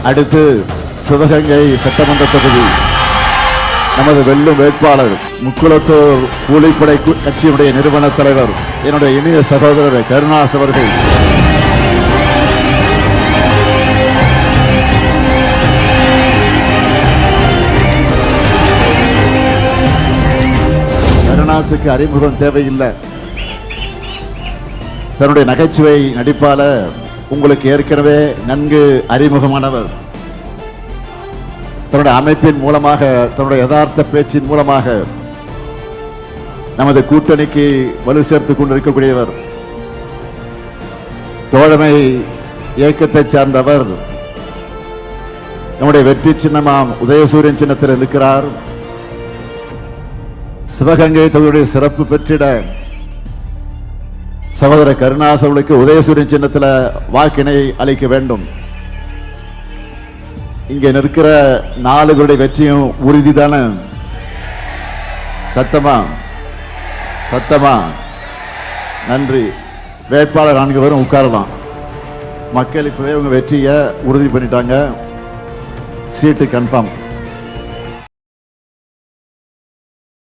அடுத்து சிவகங்கை சட்டமன்ற தொகுதி நமது வெல்லும் வேட்பாளர் முக்குளத்தூர் கூலிப்படை கட்சியினுடைய நிறுவன தலைவர் என்னுடைய இனிய சகோதரர் கருணாஸ் அவர்கள். கருணாஸுக்கு அறிமுகம் தேவையில்லை. தன்னுடைய நகைச்சுவை நடிப்பால உங்களுக்கு ஏற்கனவே நன்கு அறிமுகமானவர். தன்னுடைய அமைப்பின் மூலமாக, தன்னுடைய யதார்த்த பேச்சின் மூலமாக நமது கூட்டணிக்கு வலு சேர்த்துக் கொண்டிருக்கக்கூடியவர். தோழமை இயக்கத்தை சார்ந்தவர். நம்முடைய வெற்றி சின்னமாம் உதயசூரியன் சின்னத்தில் இருக்கிறார். சிவகங்கை தொகுதியுடைய சிறப்பு பெற்றிட சகோதரர் கருணாஸ் அவர்களுக்கு உதயசூரியன் சின்னத்தில் வாக்கினை அளிக்க வேண்டும். இங்க நிற்கிற 4 பேருடைய வெற்றியும் உறுதிதானே? சத்தமா சத்தமா? நன்றி. வேட்பாளர் 4 பேரும் உட்காரலாம். மக்கள் இப்பவே உங்க வெற்றியை உறுதி பண்ணிட்டாங்க. சீட்டு கன்ஃபார்ம்.